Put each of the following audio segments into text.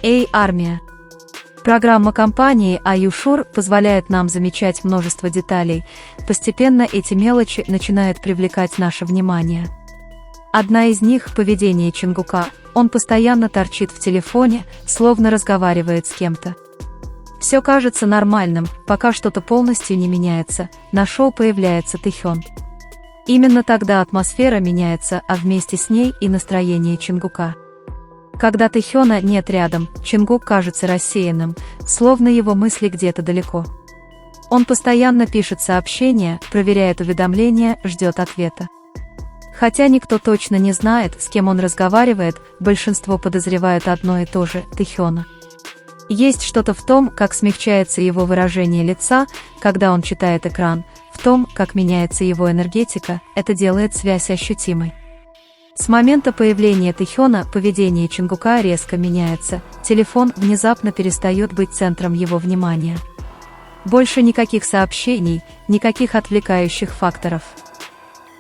Эй, армия! Программа компании Are You Sure позволяет нам замечать множество деталей. Постепенно эти мелочи начинают привлекать наше внимание. Одна из них – поведение Чонгука. Он постоянно торчит в телефоне, словно разговаривает с кем-то. Все кажется нормальным, пока что-то полностью не меняется. На шоу появляется Тэхён. Именно тогда атмосфера меняется, а вместе с ней и настроение Чонгука. Когда Тэхёна нет рядом, Чонгук кажется рассеянным, словно его мысли где-то далеко. Он постоянно пишет сообщения, проверяет уведомления, ждет ответа. Хотя никто точно не знает, с кем он разговаривает, большинство подозревают одно и то же – Тэхёна. Есть что-то в том, как смягчается его выражение лица, когда он читает экран, в том, как меняется его энергетика, это делает связь ощутимой. С момента появления Тэхёна поведение Чонгука резко меняется, телефон внезапно перестает быть центром его внимания. Больше никаких сообщений, никаких отвлекающих факторов.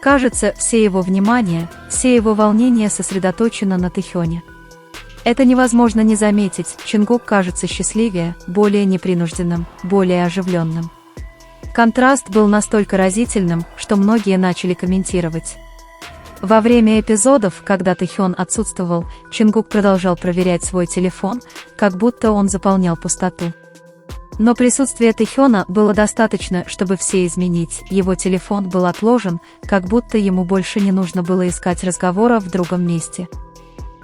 Кажется, все его внимание, все его волнения сосредоточено на Тэхёне. Это невозможно не заметить, Чонгук кажется счастливее, более непринужденным, более оживленным. Контраст был настолько разительным, что многие начали комментировать. Во время эпизодов, когда Тэхён отсутствовал, Чонгук продолжал проверять свой телефон, как будто он заполнял пустоту. Но присутствие Тэхёна было достаточно, чтобы все изменить, его телефон был отложен, как будто ему больше не нужно было искать разговора в другом месте.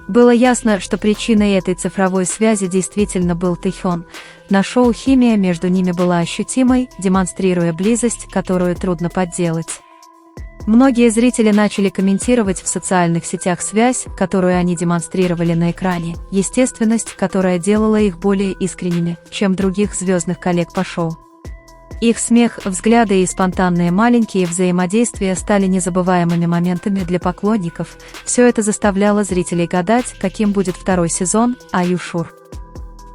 Было ясно, что причиной этой цифровой связи действительно был Тэхён. На шоу химия между ними была ощутимой, демонстрируя близость, которую трудно подделать. Многие зрители начали комментировать в социальных сетях связь, которую они демонстрировали на экране, естественность, которая делала их более искренними, чем других звездных коллег по шоу. Их смех, взгляды и спонтанные маленькие взаимодействия стали незабываемыми моментами для поклонников. Все это заставляло зрителей гадать, каким будет второй сезон Are You Sure?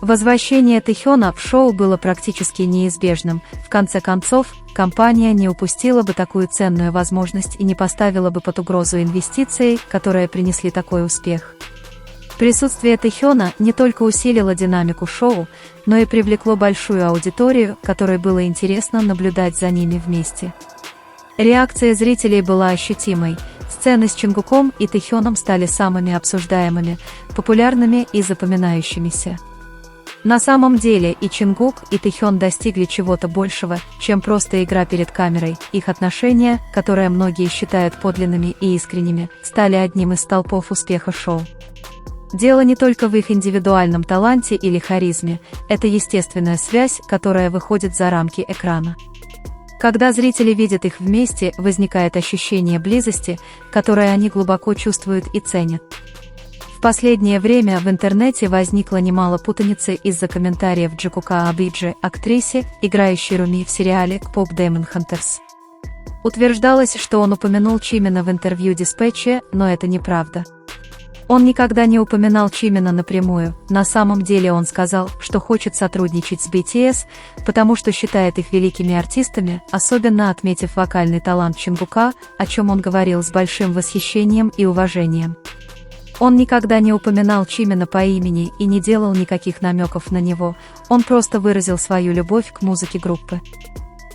Возвращение Тэхёна в шоу было практически неизбежным. В конце концов, компания не упустила бы такую ценную возможность и не поставила бы под угрозу инвестиции, которые принесли такой успех. Присутствие Тэхёна не только усилило динамику шоу, но и привлекло большую аудиторию, которой было интересно наблюдать за ними вместе. Реакция зрителей была ощутимой. Сцены с Чонгуком и Тэхёном стали самыми обсуждаемыми, популярными и запоминающимися. На самом деле и Чонгук, и Тэхён достигли чего-то большего, чем просто игра перед камерой. Их отношения, которые многие считают подлинными и искренними, стали одним из столпов успеха шоу. Дело не только в их индивидуальном таланте или харизме, это естественная связь, которая выходит за рамки экрана. Когда зрители видят их вместе, возникает ощущение близости, которое они глубоко чувствуют и ценят. В последнее время в интернете возникло немало путаницы из-за комментариев Джокука Абиджи, актрисе, играющей Руми в сериале «K-pop Demon Hunters». Утверждалось, что он упомянул Чимина в интервью Dispatch, но это неправда. Он никогда не упоминал Чимина напрямую, на самом деле он сказал, что хочет сотрудничать с BTS, потому что считает их великими артистами, особенно отметив вокальный талант Чонгука, о чем он говорил с большим восхищением и уважением. Он никогда не упоминал Чимина по имени и не делал никаких намеков на него, он просто выразил свою любовь к музыке группы.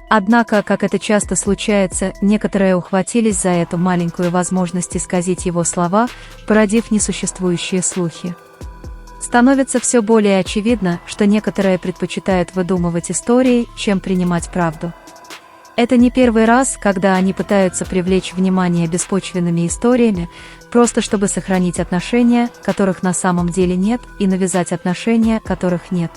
Однако, как это часто случается, некоторые ухватились за эту маленькую возможность исказить его слова, породив несуществующие слухи. Становится все более очевидно, что некоторые предпочитают выдумывать истории, чем принимать правду. Это не первый раз, когда они пытаются привлечь внимание беспочвенными историями, просто чтобы сохранить отношения, которых на самом деле нет, и навязать отношения, которых нет.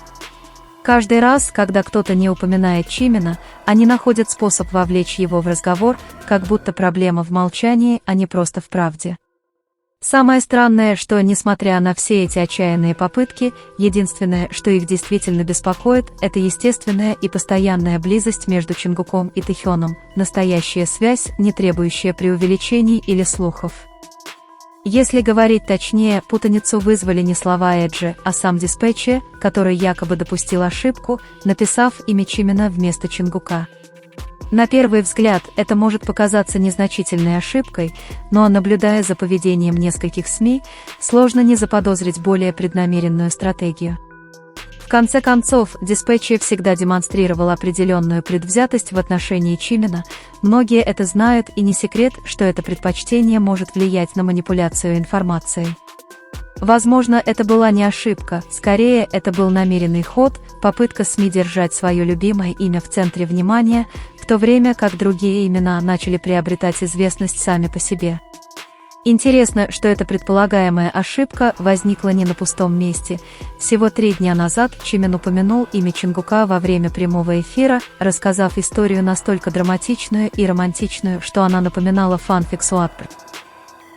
Каждый раз, когда кто-то не упоминает Чимина, они находят способ вовлечь его в разговор, как будто проблема в молчании, а не просто в правде. Самое странное, что, несмотря на все эти отчаянные попытки, единственное, что их действительно беспокоит, это естественная и постоянная близость между Чонгуком и Тэхёном, настоящая связь, не требующая преувеличений или слухов. Если говорить точнее, путаницу вызвали не слова Эджи, а сам Dispatch, который якобы допустил ошибку, написав имя Чимина вместо Чонгука. На первый взгляд это может показаться незначительной ошибкой, но наблюдая за поведением нескольких СМИ, сложно не заподозрить более преднамеренную стратегию. В конце концов, Dispatch всегда демонстрировал определенную предвзятость в отношении Чимена, многие это знают и не секрет, что это предпочтение может влиять на манипуляцию информацией. Возможно, это была не ошибка, скорее это был намеренный ход, попытка СМИ держать свое любимое имя в центре внимания, в то время как другие имена начали приобретать известность сами по себе. Интересно, что эта предполагаемая ошибка возникла не на пустом месте. Всего 3 дня назад Чимен упомянул имя Чонгука во время прямого эфира, рассказав историю настолько драматичную и романтичную, что она напоминала фанфик Суатпр.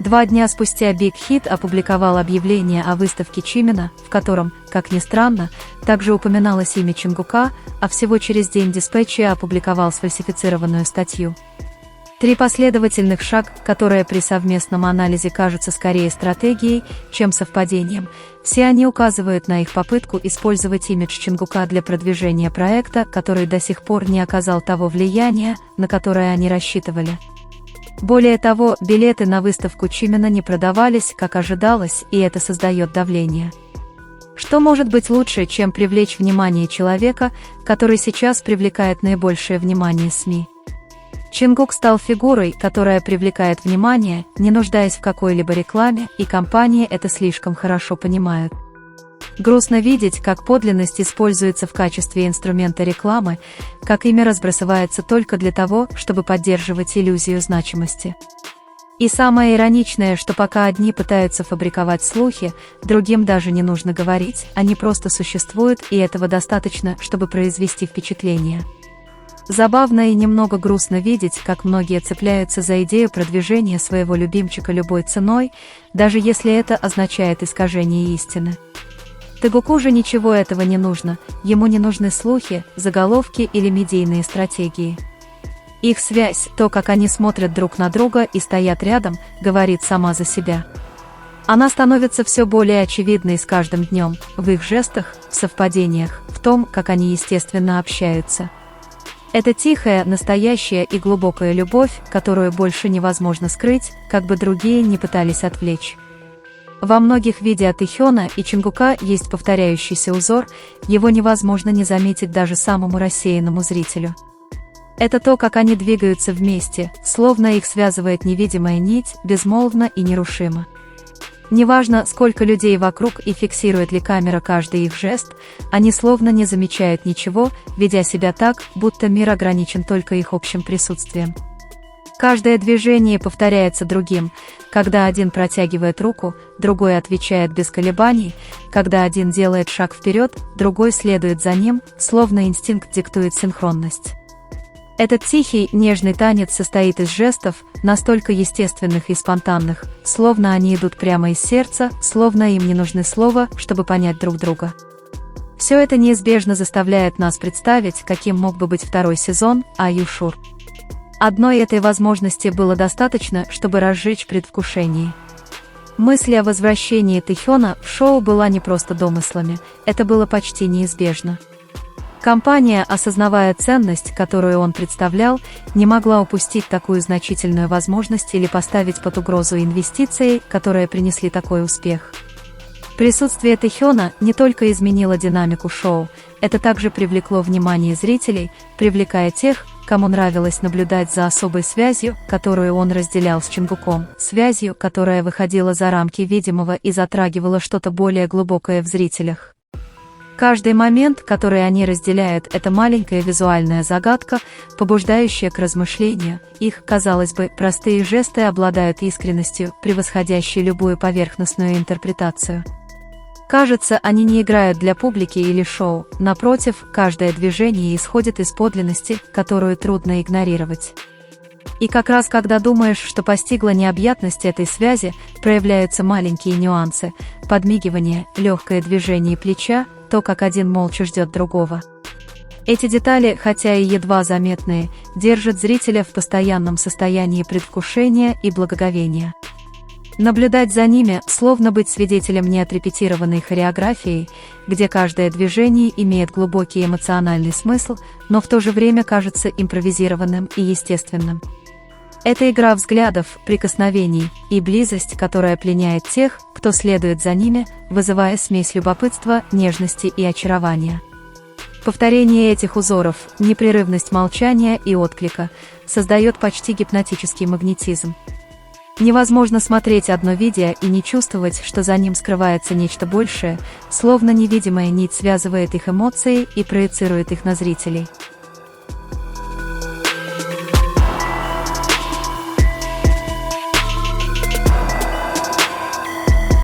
2 дня спустя Big Hit опубликовал объявление о выставке Чимена, в котором, как ни странно, также упоминалось имя Чонгука, а всего через день Dispatch опубликовал сфальсифицированную статью. 3 последовательных шага, которые при совместном анализе кажутся скорее стратегией, чем совпадением, все они указывают на их попытку использовать имидж Чонгука для продвижения проекта, который до сих пор не оказал того влияния, на которое они рассчитывали. Более того, билеты на выставку Чимена не продавались, как ожидалось, и это создает давление. Что может быть лучше, чем привлечь внимание человека, который сейчас привлекает наибольшее внимание СМИ? Чонгук стал фигурой, которая привлекает внимание, не нуждаясь в какой-либо рекламе, и компании это слишком хорошо понимают. Грустно видеть, как подлинность используется в качестве инструмента рекламы, как имя разбрасывается только для того, чтобы поддерживать иллюзию значимости. И самое ироничное, что пока одни пытаются фабриковать слухи, другим даже не нужно говорить, они просто существуют, и этого достаточно, чтобы произвести впечатление. Забавно и немного грустно видеть, как многие цепляются за идею продвижения своего любимчика любой ценой, даже если это означает искажение истины. Тэгуку же ничего этого не нужно, ему не нужны слухи, заголовки или медийные стратегии. Их связь, то, как они смотрят друг на друга и стоят рядом, говорит сама за себя. Она становится все более очевидной с каждым днем, в их жестах, в совпадениях, в том, как они естественно общаются. Это тихая, настоящая и глубокая любовь, которую больше невозможно скрыть, как бы другие не пытались отвлечь. Во многих видео Тэхёна и Чонгука есть повторяющийся узор, его невозможно не заметить даже самому рассеянному зрителю. Это то, как они двигаются вместе, словно их связывает невидимая нить, безмолвно и нерушимо. Неважно, сколько людей вокруг и фиксирует ли камера каждый их жест, они словно не замечают ничего, ведя себя так, будто мир ограничен только их общим присутствием. Каждое движение повторяется другим, когда один протягивает руку, другой отвечает без колебаний, когда один делает шаг вперед, другой следует за ним, словно инстинкт диктует синхронность. Этот тихий, нежный танец состоит из жестов, настолько естественных и спонтанных, словно они идут прямо из сердца, словно им не нужны слова, чтобы понять друг друга. Все это неизбежно заставляет нас представить, каким мог бы быть второй сезон Are You Sure? Одной этой возможности было достаточно, чтобы разжечь предвкушение. Мысль о возвращении Тэхёна в шоу была не просто домыслами, это было почти неизбежно. Компания, осознавая ценность, которую он представлял, не могла упустить такую значительную возможность или поставить под угрозу инвестиции, которые принесли такой успех. Присутствие Тэхёна не только изменило динамику шоу, это также привлекло внимание зрителей, привлекая тех, кому нравилось наблюдать за особой связью, которую он разделял с Чонгуком, связью, которая выходила за рамки видимого и затрагивала что-то более глубокое в зрителях. Каждый момент, который они разделяют, это маленькая визуальная загадка, побуждающая к размышлению. Их, казалось бы, простые жесты обладают искренностью, превосходящей любую поверхностную интерпретацию. Кажется, они не играют для публики или шоу, напротив, каждое движение исходит из подлинности, которую трудно игнорировать. И как раз когда думаешь, что постигла необъятность этой связи, проявляются маленькие нюансы, подмигивание, легкое движение плеча, то, как один молча ждет другого. Эти детали, хотя и едва заметные, держат зрителя в постоянном состоянии предвкушения и благоговения. Наблюдать за ними, словно быть свидетелем неотрепетированной хореографии, где каждое движение имеет глубокий эмоциональный смысл, но в то же время кажется импровизированным и естественным. Это игра взглядов, прикосновений и близость, которая пленяет тех, кто следует за ними, вызывая смесь любопытства, нежности и очарования. Повторение этих узоров, непрерывность молчания и отклика создает почти гипнотический магнетизм. Невозможно смотреть одно видео и не чувствовать, что за ним скрывается нечто большее, словно невидимая нить связывает их эмоции и проецирует их на зрителей.